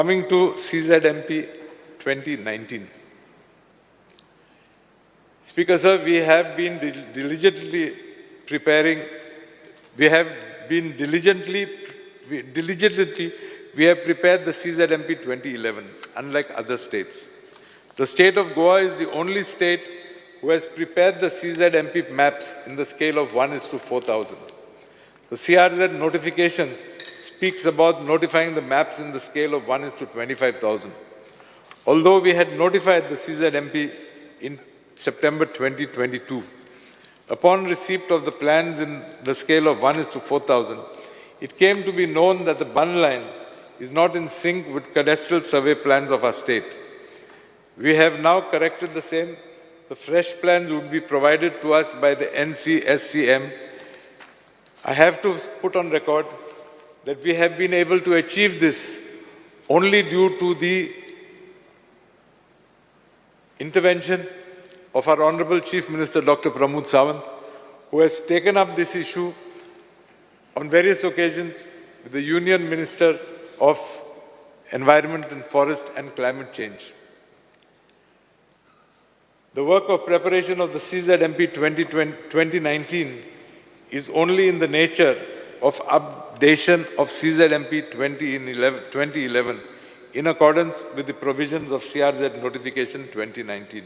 Coming to CZMP 2019. Speaker sir, we have been diligently preparing, we have prepared the CZMP 2011, unlike other states. The state of Goa is the only state who has prepared the CZMP maps in the scale of 1:4,000. The CRZ notification speaks about notifying the maps in the scale of 1:25,000. Although we had notified the CZMP in September 2022, upon receipt of the plans in the scale of 1:4,000, it came to be known that the bun line is not in sync with cadastral survey plans of our state. We have now corrected the same. The fresh plans would be provided to us by the NCSCM. I have to put on record that we have been able to achieve this only due to the intervention of our Honorable Chief Minister, Dr. Pramod Sawant, who has taken up this issue on various occasions with the Union Minister of Environment and Forest and Climate Change. The work of preparation of the CZMP 2019 is only in the nature of updation of CZMP 2011 in accordance with the provisions of CRZ notification 2019.